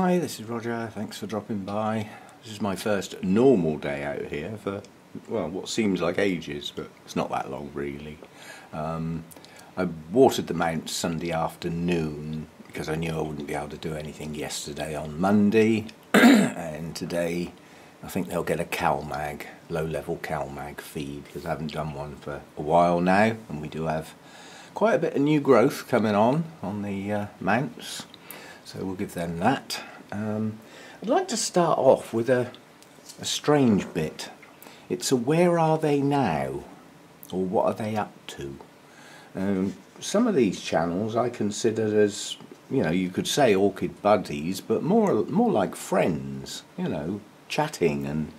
Hi, this is Roger. Thanks for dropping by. This is my first normal day out here for, well, what seems like ages, but it's not that long really. I watered the mount Sunday afternoon because I knew I wouldn't be able to do anything yesterday on Monday. And today I think they'll get a CalMag, low-level CalMag feed, because I haven't done one for a while now, and we do have quite a bit of new growth coming on the mounts, so we'll give them that. I'd like to start off with a strange bit. It's a where are they now, or what are they up to? Some of these channels I consider as, you know, you could say orchid buddies, but more like friends, you know, chatting and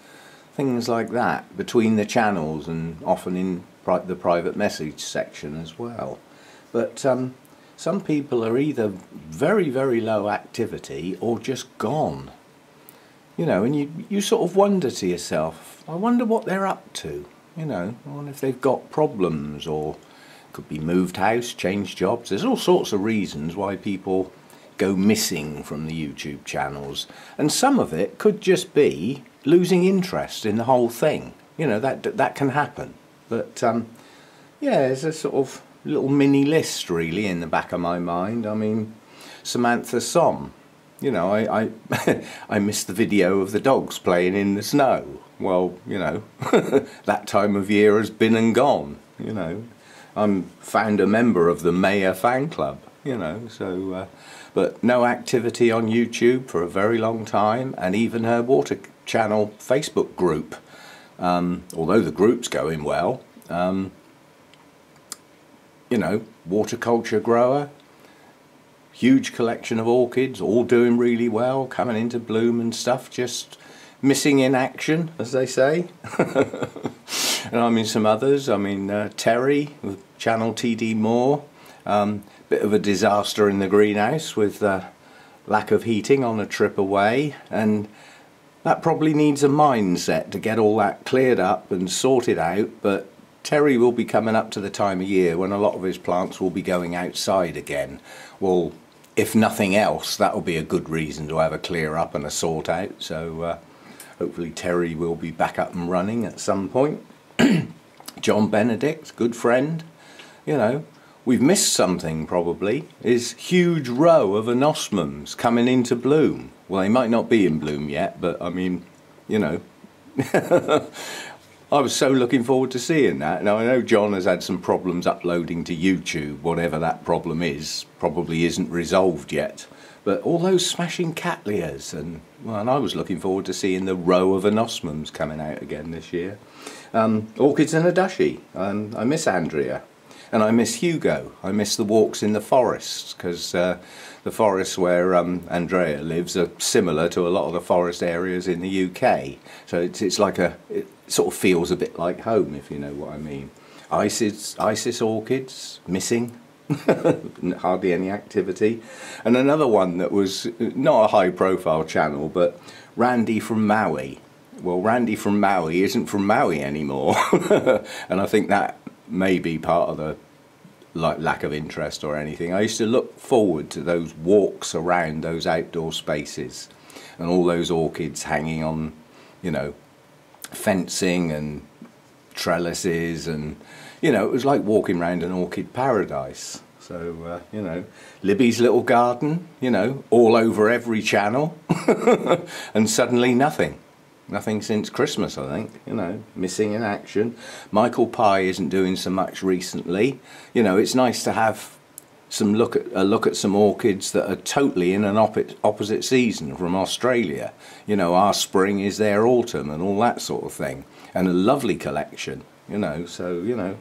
things like that between the channels, and often in the private message section as well. But some people are either very, very low activity or just gone. You know, and you sort of wonder to yourself, I wonder what they're up to. You know, I wonder if they've got problems, or could be moved house, changed jobs. There's all sorts of reasons why people go missing from the YouTube channels, and some of it could just be losing interest in the whole thing. You know, that can happen. But yeah, there's a sort of little mini list really in the back of my mind. I mean, Samantha Som, you know, I I missed the video of the dogs playing in the snow. Well, you know, that time of year has been and gone. You know, I'm found a member of the Mayor fan club, you know, so but no activity on YouTube for a very long time, and even her water channel Facebook group, although the group's going well. You know, waterculture grower, huge collection of orchids, all doing really well, coming into bloom and stuff, just missing in action, as they say. And I mean some others, I mean Terry with channel TD Moore, bit of a disaster in the greenhouse with lack of heating on a trip away, and that probably needs a mindset to get all that cleared up and sorted out. But Terry will be coming up to the time of year when a lot of his plants will be going outside again. Well, if nothing else, that will be a good reason to have a clear up and a sort out. So hopefully Terry will be back up and running at some point. John Benedict, good friend, you know, we've missed something probably, is huge row of anosmums coming into bloom. Well, they might not be in bloom yet, but I mean, you know, I was so looking forward to seeing that. Now I know John has had some problems uploading to YouTube. Whatever that problem is, probably isn't resolved yet. But all those smashing cattleyas, and well, and I was looking forward to seeing the row of anosmums coming out again this year. Orchids and Adashi. I miss Andrea, and I miss Hugo. I miss the walks in the forests, because the forests where Andrea lives are similar to a lot of the forest areas in the UK. So it's like it sort of feels a bit like home, if you know what I mean. Isis orchids, missing. Hardly any activity. And another one that was not a high profile channel, but Randy from Maui. Well, Randy from Maui isn't from Maui anymore. And I think that may be part of the lack of interest or anything. I used to look forward to those walks around those outdoor spaces and all those orchids hanging on, you know, fencing and trellises, and you know, it was like walking around an orchid paradise. So you know, Libby's little garden, you know, all over every channel. And suddenly nothing since Christmas, I think, you know, missing in action. Michael Pye isn't doing so much recently. You know, it's nice to have a look at some orchids that are totally in an opposite season from Australia. You know, our spring is their autumn and all that sort of thing, and a lovely collection, you know. So, you know,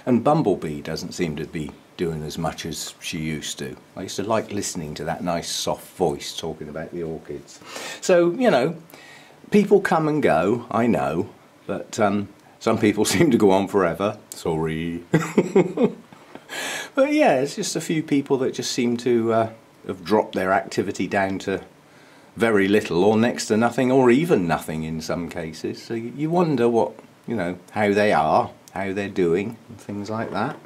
and Bumblebee doesn't seem to be doing as much as she used to. I used to like listening to that nice soft voice talking about the orchids. So, you know, people come and go, I know, but some people seem to go on forever. Sorry. But yeah, it's just a few people that just seem to have dropped their activity down to very little, or next to nothing, or even nothing in some cases. So you wonder what, you know, how they are, how they're doing, and things like that.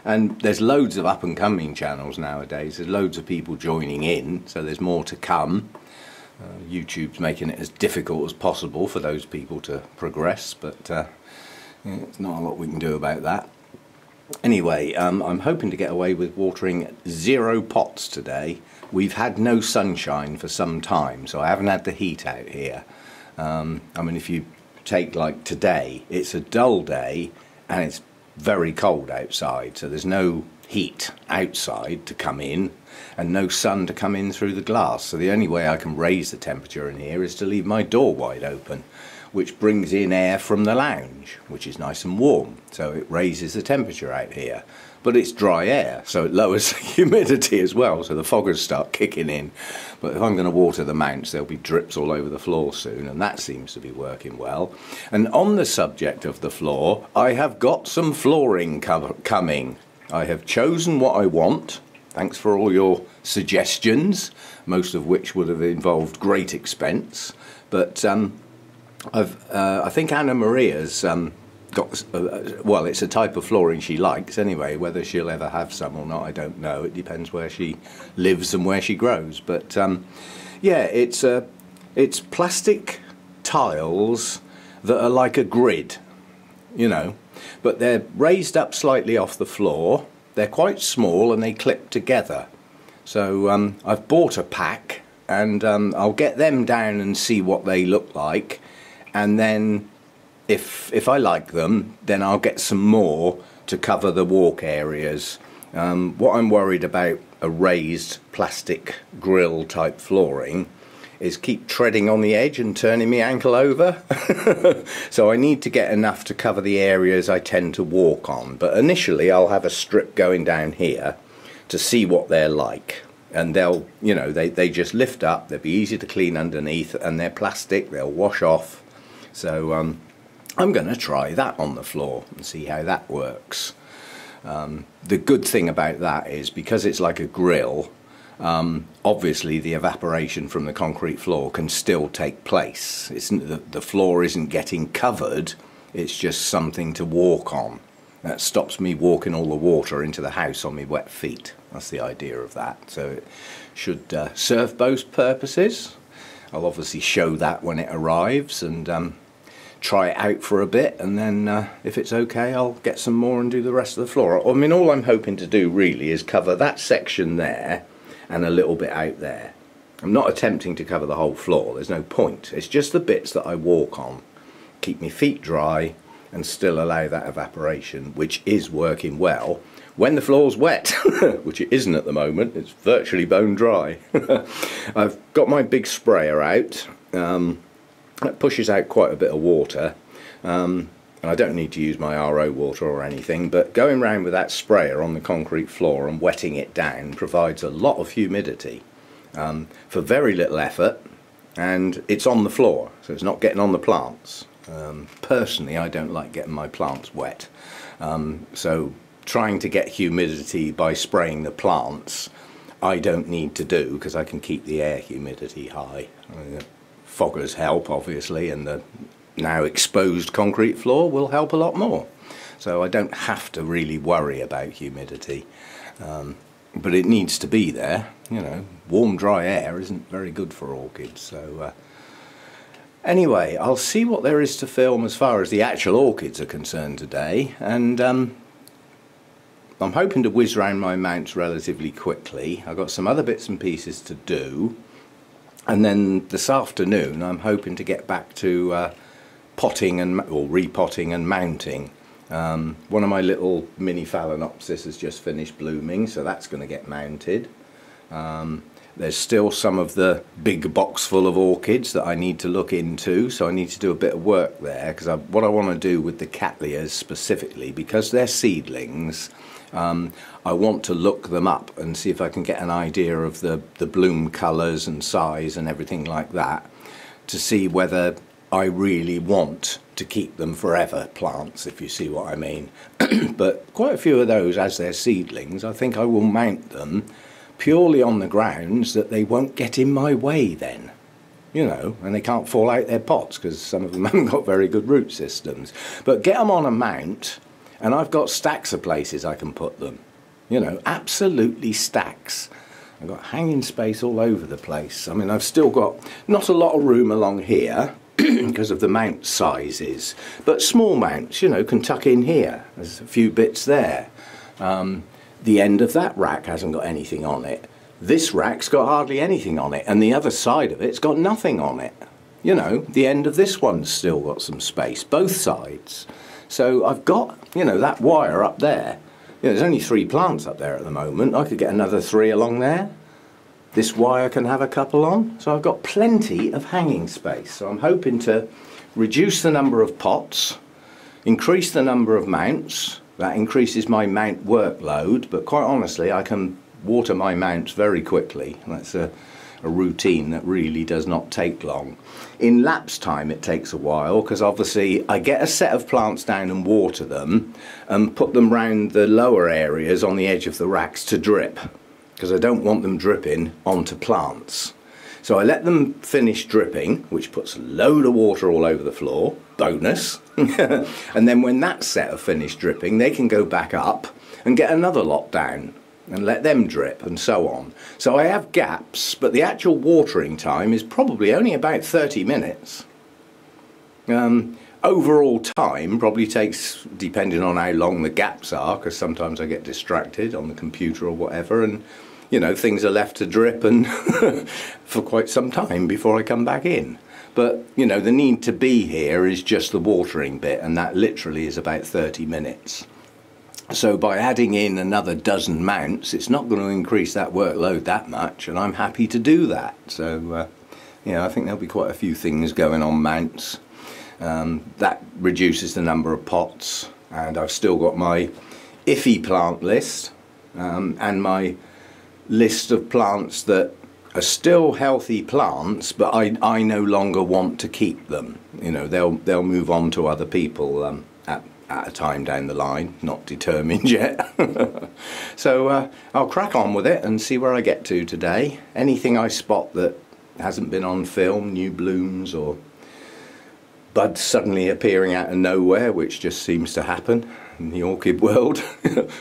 And there's loads of up and coming channels nowadays. There's loads of people joining in, so there's more to come. YouTube's making it as difficult as possible for those people to progress, but yeah, there's not a lot we can do about that. Anyway, I'm hoping to get away with watering 0 pots today. We've had no sunshine for some time, so I haven't had the heat out here. I mean, if you take like today, it's a dull day and it's very cold outside, so there's no heat outside to come in and no sun to come in through the glass. So the only way I can raise the temperature in here is to leave my door wide open, which brings in air from the lounge, which is nice and warm, so it raises the temperature out here. But it's dry air, so it lowers the humidity as well, so the foggers start kicking in. But if I'm going to water the mounts, there'll be drips all over the floor soon, and that seems to be working well. And on the subject of the floor, I have got some flooring coming. I have chosen what I want. Thanks for all your suggestions, most of which would have involved great expense. But I think Anna Maria's got, well, it's a type of flooring she likes anyway. Whether she'll ever have some or not, I don't know. It depends where she lives and where she grows. But yeah, it's plastic tiles that are like a grid, you know, but they're raised up slightly off the floor. They're quite small and they clip together. So I've bought a pack, and I'll get them down and see what they look like, and then if I like them, then I'll get some more to cover the walk areas. What I'm worried about a raised plastic grill type flooring is keep treading on the edge and turning my ankle over. So I need to get enough to cover the areas I tend to walk on. But initially I'll have a strip going down here to see what they're like. And they'll, you know, they just lift up, they'll be easy to clean underneath, and they're plastic, they'll wash off. So I'm going to try that on the floor and see how that works. The good thing about that is because it's like a grill, obviously the evaporation from the concrete floor can still take place. The floor isn't getting covered, it's just something to walk on. That stops me walking all the water into the house on my wet feet. That's the idea of that. So it should serve both purposes. I'll obviously show that when it arrives and try it out for a bit, and then if it's okay, I'll get some more and do the rest of the floor. I mean, all I'm hoping to do really is cover that section there and a little bit out there. I'm not attempting to cover the whole floor, there's no point. It's just the bits that I walk on, keep my feet dry and still allow that evaporation, which is working well when the floor's wet, which it isn't at the moment. It's virtually bone dry. I've got my big sprayer out. That pushes out quite a bit of water, and I don't need to use my RO water or anything, but going around with that sprayer on the concrete floor and wetting it down provides a lot of humidity for very little effort, and it's on the floor, so it's not getting on the plants. Personally, I don't like getting my plants wet, so trying to get humidity by spraying the plants I don't need to do, because I can keep the air humidity high. Foggers help obviously, and the now exposed concrete floor will help a lot more, so I don't have to really worry about humidity, but it needs to be there. You know, warm dry air isn't very good for orchids. So anyway, I'll see what there is to film as far as the actual orchids are concerned today, and I'm hoping to whiz round my mounts relatively quickly. I've got some other bits and pieces to do. And then this afternoon I'm hoping to get back to potting or repotting and mounting. One of my little mini phalaenopsis has just finished blooming, so that's going to get mounted. There's still some of the big box full of orchids that I need to look into, so I need to do a bit of work there, because what I want to do with the cattleyas specifically, because they're seedlings, I want to look them up and see if I can get an idea of the bloom colours and size and everything like that, to see whether I really want to keep them forever plants, if you see what I mean. But quite a few of those, as they're seedlings, I think I will mount them purely on the grounds that they won't get in my way then, you know, and they can't fall out their pots because some of them haven't got very good root systems. But get them on a mount and I've got stacks of places I can put them, you know, absolutely stacks. I've got hanging space all over the place. I mean, I've still got not a lot of room along here because of the mount sizes, but small mounts, you know, can tuck in here. There's a few bits there. The end of that rack hasn't got anything on it. This rack's got hardly anything on it, and the other side of it's got nothing on it. You know, the end of this one's still got some space, both sides. So I've got, you know, that wire up there. You know, there's only 3 plants up there at the moment. I could get another 3 along there. This wire can have a couple on. So I've got plenty of hanging space. So I'm hoping to reduce the number of pots, increase the number of mounts. That increases my mount workload, but quite honestly I can water my mounts very quickly. That's a routine that really does not take long. In lapse time it takes a while, because obviously I get a set of plants down and water them and put them round the lower areas on the edge of the racks to drip, because I don't want them dripping onto plants. So I let them finish dripping, which puts a load of water all over the floor, bonus. And then when that set have finished dripping, they can go back up and get another lot down and let them drip, and so on. So I have gaps, but the actual watering time is probably only about 30 minutes. Overall time probably takes, depending on how long the gaps are, because sometimes I get distracted on the computer or whatever, and you know, things are left to drip and for quite some time before I come back in. But you know, the need to be here is just the watering bit, and that literally is about 30 minutes. So by adding in another dozen mounts, it's not going to increase that workload that much, and I'm happy to do that. So yeah, I think there'll be quite a few things going on mounts. That reduces the number of pots, and I've still got my iffy plant list and my list of plants that are still healthy plants, but I no longer want to keep them. You know, they'll move on to other people at a time down the line, not determined yet. So I'll crack on with it and see where I get to today. Anything I spot that hasn't been on film, new blooms or buds suddenly appearing out of nowhere, which just seems to happen in the orchid world.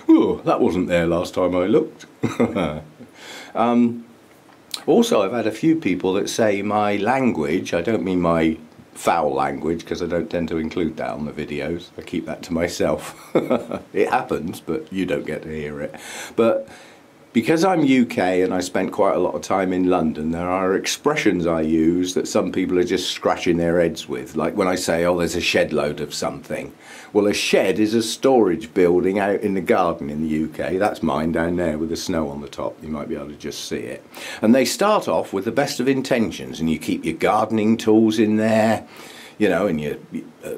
Oh, that wasn't there last time I looked. Also, I've had a few people that say my language, I don't mean my foul language, because I don't tend to include that on the videos. I keep that to myself. It happens, but you don't get to hear it. But because I'm UK and I spent quite a lot of time in London, there are expressions I use that some people are just scratching their heads with. Like when I say, oh, there's a shed load of something. Well, a shed is a storage building out in the garden in the UK. That's mine down there with the snow on the top. You might be able to just see it. And they start off with the best of intentions, and you keep your gardening tools in there, you know, and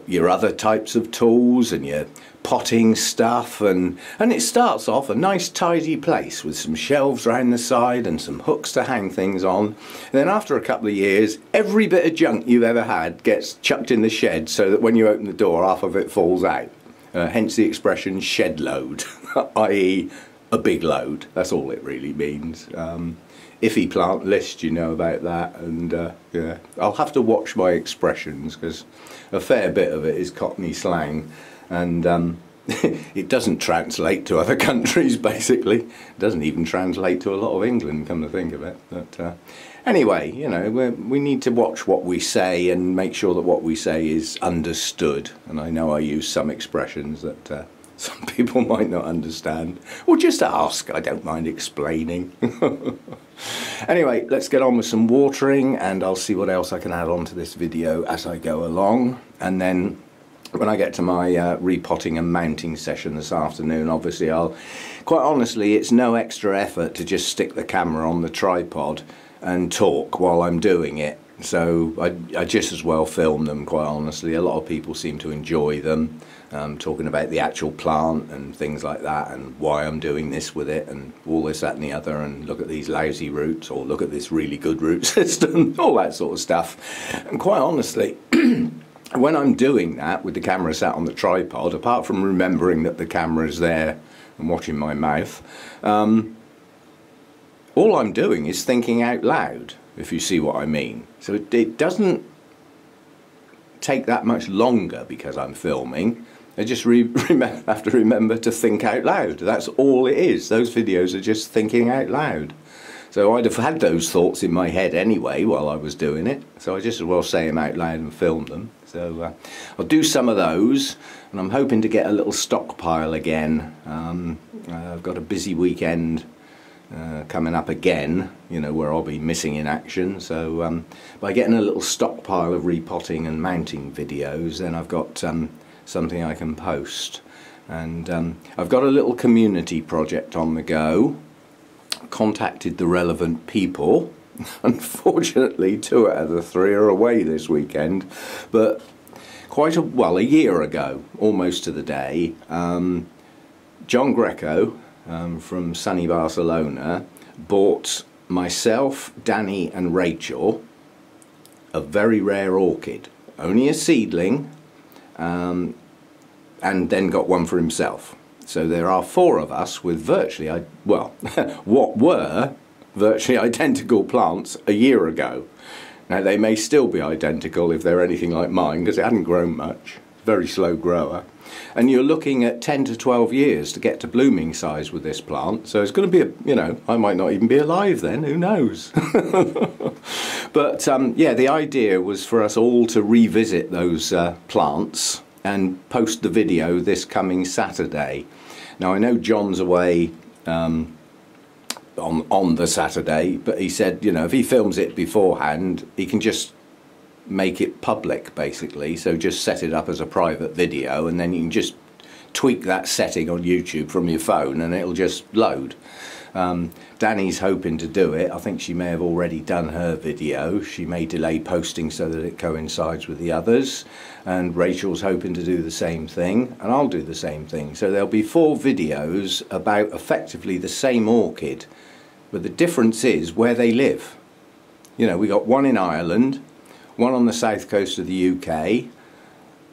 your other types of tools and your potting stuff, and it starts off a nice tidy place with some shelves around the side and some hooks to hang things on. And then after a couple of years, every bit of junk you've ever had gets chucked in the shed, so that when you open the door, half of it falls out. Hence the expression shed load, i.e. a big load. That's all it really means. Iffy plant list, you know about that, and yeah, I'll have to watch my expressions, because a fair bit of it is Cockney slang, and it doesn't translate to other countries, basically. It doesn't even translate to a lot of England, come to think of it. But anyway, you know, we need to watch what we say and make sure that what we say is understood. And I know I use some expressions that some people might not understand. Or just ask, I don't mind explaining. Anyway, let's get on with some watering, and I'll see what else I can add on to this video as I go along. And then when I get to my repotting and mounting session this afternoon, obviously quite honestly, it's no extra effort to just stick the camera on the tripod and talk while I'm doing it. So I just as well film them, quite honestly. A lot of people seem to enjoy them, talking about the actual plant and things like that, and why I'm doing this with it, and all this, that and the other, and look at these lousy roots, or look at this really good root system, all that sort of stuff. And quite honestly, when I'm doing that with the camera sat on the tripod, apart from remembering that the camera's there and watching my mouth, all I'm doing is thinking out loud, if you see what I mean. So it doesn't take that much longer because I'm filming. I just have to remember to think out loud. That's all it is. Those videos are just thinking out loud. So I'd have had those thoughts in my head anyway while I was doing it, so I just as well say them out loud and film them. So I'll do some of those, and I'm hoping to get a little stockpile again. I've got a busy weekend coming up again, you know, where I'll be missing in action. So by getting a little stockpile of repotting and mounting videos, then I've got something I can post. And I've got a little community project on the go. Contacted the relevant people. Unfortunately 2 out of the 3 are away this weekend, but a year ago, almost to the day, John Greco from sunny Barcelona bought myself, Danny and Rachel a very rare orchid, only a seedling, and then got one for himself. So there are 4 of us with virtually, what were virtually identical plants a year ago. Now they may still be identical if they're anything like mine, because it hadn't grown much, very slow grower. And you're looking at 10 to 12 years to get to blooming size with this plant. So it's going to be, I might not even be alive then, who knows. But yeah, the idea was for us all to revisit those plants and post the video this coming Saturday. Now I know John's away on the Saturday, but he said, if he films it beforehand, he can just make it public basically, so just set it up as a private video, and then you can just tweak that setting on YouTube from your phone and it'll just load. Danny's hoping to do it. I think she may have already done her video. She may delay posting so that it coincides with the others, and Rachel's hoping to do the same thing, and I'll do the same thing. So there'll be 4 videos about effectively the same orchid, but the difference is where they live. We got one in Ireland, one on the south coast of the UK,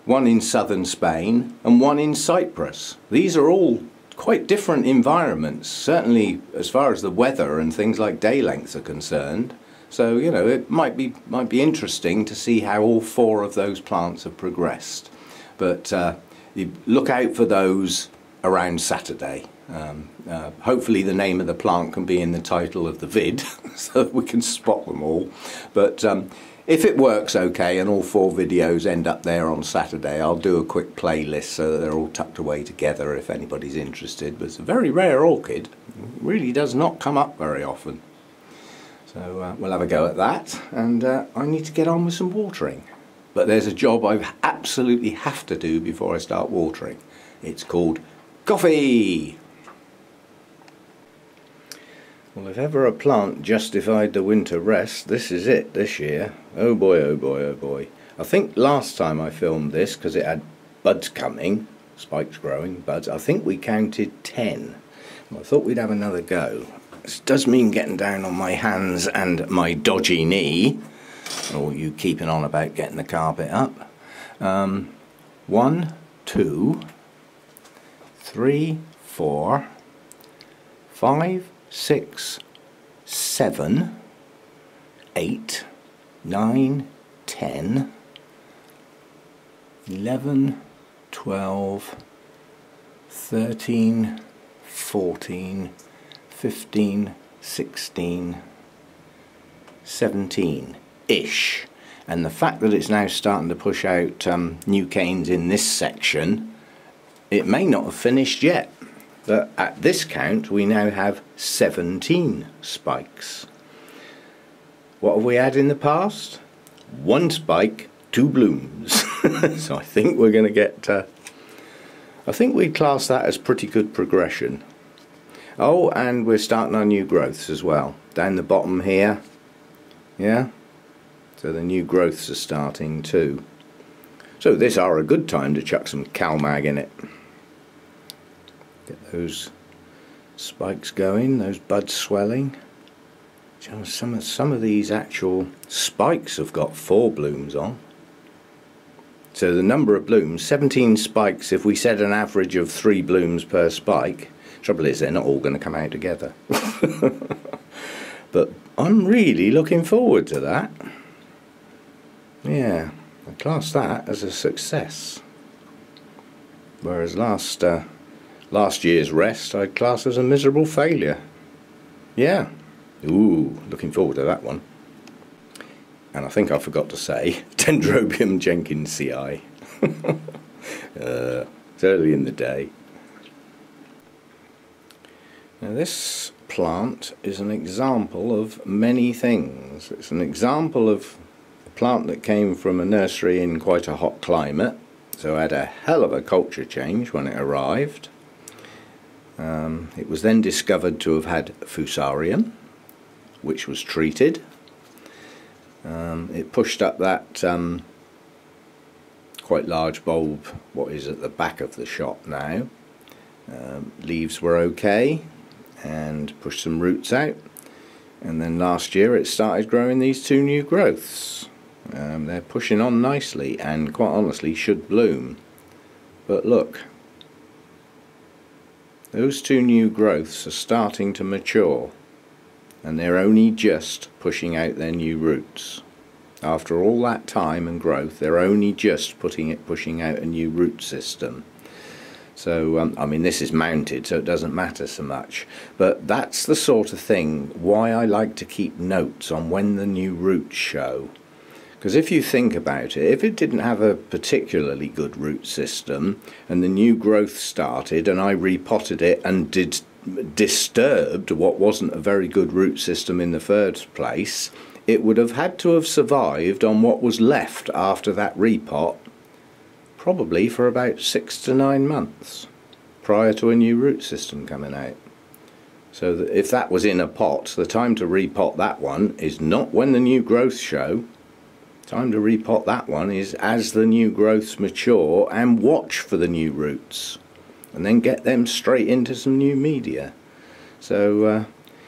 one in southern Spain, and one in Cyprus. These are all quite different environments, certainly as far as the weather and things like day lengths are concerned. So it might be interesting to see how all 4 of those plants have progressed. But you look out for those around Saturday. Hopefully the name of the plant can be in the title of the vid so that we can spot them all. But if it works okay and all 4 videos end up there on Saturday, I'll do a quick playlist so that they're all tucked away together if anybody's interested. But it's a very rare orchid. It really does not come up very often. So we'll have a go at that, and I need to get on with some watering. But there's a job I absolutely have to do before I start watering. It's called coffee! Well, if ever a plant justified the winter rest, this is it this year. Oh boy, oh boy, oh boy. I think last time I filmed this, because it had buds coming, spikes growing, buds, I think we counted 10. Well, I thought we'd have another go. This does mean getting down on my hands and my dodgy knee, or you keeping on about getting the carpet up. 1, 2, 3, 4, 5, 6, 7, 8, 9, 10, 11, 12, 13, 14, 15, 16, 17-ish. And the fact that it's now starting to push out new canes in this section, it may not have finished yet. But at this count we now have 17 spikes. What have we had in the past? 1 spike, 2 blooms. So I think we're going to get, I think we'd class that as pretty good progression. Oh, and we're starting our new growths as well. Down the bottom here, yeah? So the new growths are starting too. So this are a good time to chuck some CalMag in it. Get those spikes going, those buds swelling. Some of these actual spikes have got 4 blooms on. So the number of blooms, 17 spikes, if we set an average of 3 blooms per spike, trouble is they're not all going to come out together. But I'm really looking forward to that. Yeah, I class that as a success. Whereas last year's rest I'd class as a miserable failure. Yeah, Ooh, looking forward to that one. And I think I forgot to say, Dendrobium jenkinsii. It's early in the day. Now this plant is an example of many things. It's an example of a plant that came from a nursery in quite a hot climate, so had a hell of a culture change when it arrived. It was then discovered to have had Foose Orion, which was treated. It pushed up that quite large bulb, what is at the back of the shop now. Leaves were okay, and pushed some roots out, and then last year it started growing these two new growths. They're pushing on nicely and quite honestly should bloom. But look, those two new growths are starting to mature, and they're only just pushing out their new roots. After all that time and growth, they're only just pushing out a new root system. So, I mean, this is mounted, so it doesn't matter so much. But that's the sort of thing why I like to keep notes on when the new roots show. Because if you think about it, if it didn't have a particularly good root system, and the new growth started, and I repotted it and disturbed what wasn't a very good root system in the first place, it would have had to have survived on what was left after that repot, probably for about 6 to 9 months prior to a new root system coming out. So that if that was in a pot, the time to repot that one is not when the new growths show. Time to repot that one is as the new growths mature, and watch for the new roots, and then get them straight into some new media. So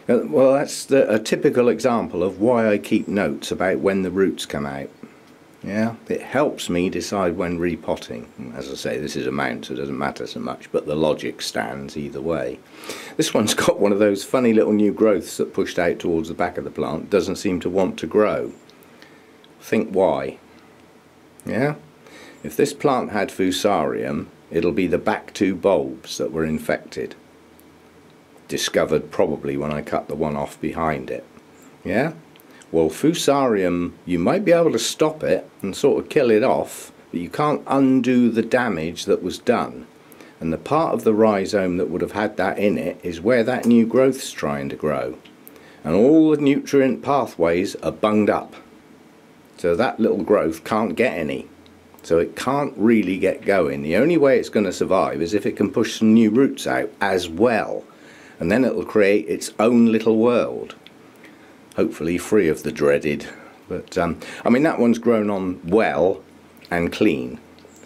well, that's a typical example of why I keep notes about when the roots come out. Yeah, it helps me decide when repotting. As I say, this is a mount, so it doesn't matter so much, but the logic stands either way. This one's got one of those funny little new growths that pushed out towards the back of the plant, doesn't seem to want to grow. Think why. Yeah, if this plant had Fusarium, it'll be the back two bulbs that were infected. Discovered probably when I cut the one off behind it. Yeah? Well, Fusarium, you might be able to stop it and sort of kill it off, but you can't undo the damage that was done. And the part of the rhizome that would have had that in it is where that new growth's trying to grow. And all the nutrient pathways are bunged up. So that little growth can't get any. So it can't really get going. The only way it's going to survive is if it can push some new roots out as well. And then it'll create its own little world. Hopefully free of the dreaded. But I mean, that one's grown on well and clean.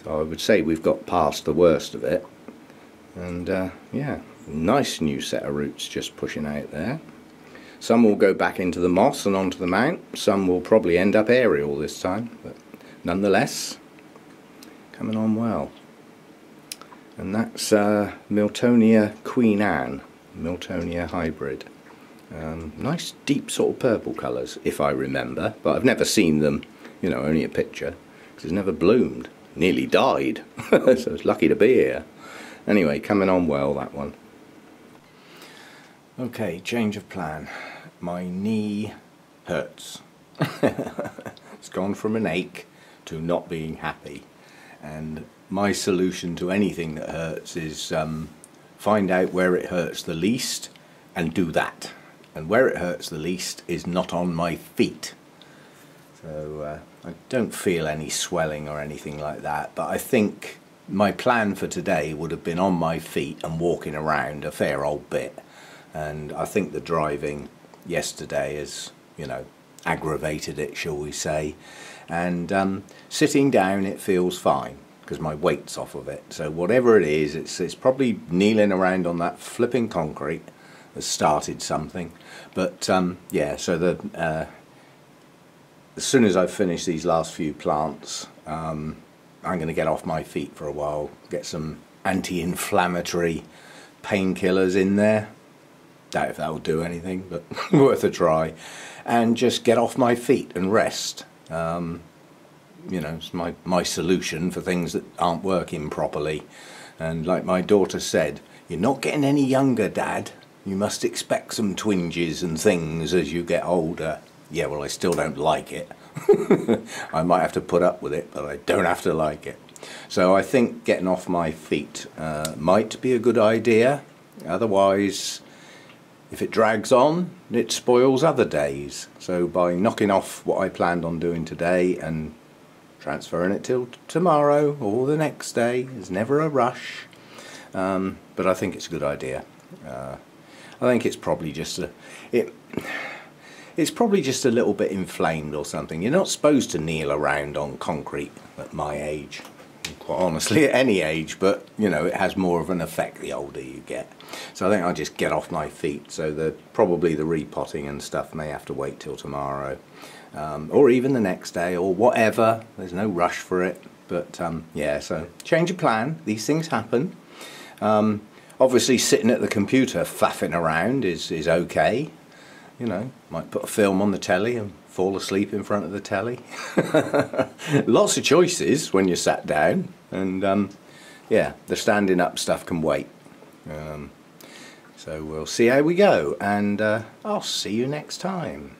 So I would say we've got past the worst of it. And yeah, nice new set of roots just pushing out there. Some will go back into the moss and onto the mount. Some will probably end up aerial this time. But nonetheless, coming on well. And that's Miltonia Queen Anne, Miltonia hybrid. Nice deep sort of purple colours, if I remember, but I've never seen them, you know, only a picture, because it's never bloomed. Nearly died, so it's lucky to be here. Anyway, coming on well, that one. Okay, change of plan. My knee hurts. It's gone from an ache to not being happy, and my solution to anything that hurts is find out where it hurts the least and do that. And where it hurts the least is not on my feet. So I don't feel any swelling or anything like that, but I think my plan for today would have been on my feet and walking around a fair old bit. And I think the driving yesterday has, you know, aggravated it, shall we say. And sitting down it feels fine, because my weight's off of it. So whatever it is, it's probably kneeling around on that flipping concrete has started something. But yeah, so as soon as I finish these last few plants, I'm going to get off my feet for a while, get some anti-inflammatory painkillers in there. Doubt if that will do anything, but worth a try. And just get off my feet and rest. You know, it's my solution for things that aren't working properly. And like my daughter said, you're not getting any younger, Dad. You must expect some twinges and things as you get older. Yeah, well, I still don't like it. I might have to put up with it, but I don't have to like it. So I think getting off my feet might be a good idea. Otherwise, if it drags on, it spoils other days. So by knocking off what I planned on doing today and transferring it till tomorrow or the next day, there's never a rush. But I think it's a good idea. I think it's probably just it's probably just a little bit inflamed or something. You're not supposed to kneel around on concrete at my age, quite honestly, at any age, but you know, it has more of an effect the older you get. So I think I'll just get off my feet. So probably the repotting and stuff may have to wait till tomorrow, or even the next day, or whatever. There's no rush for it. But yeah, so change of plan. These things happen. Obviously sitting at the computer faffing around is okay. You know, might put a film on the telly and fall asleep in front of the telly. Lots of choices when you're sat down, and yeah, the standing up stuff can wait. So we'll see how we go, and I'll see you next time.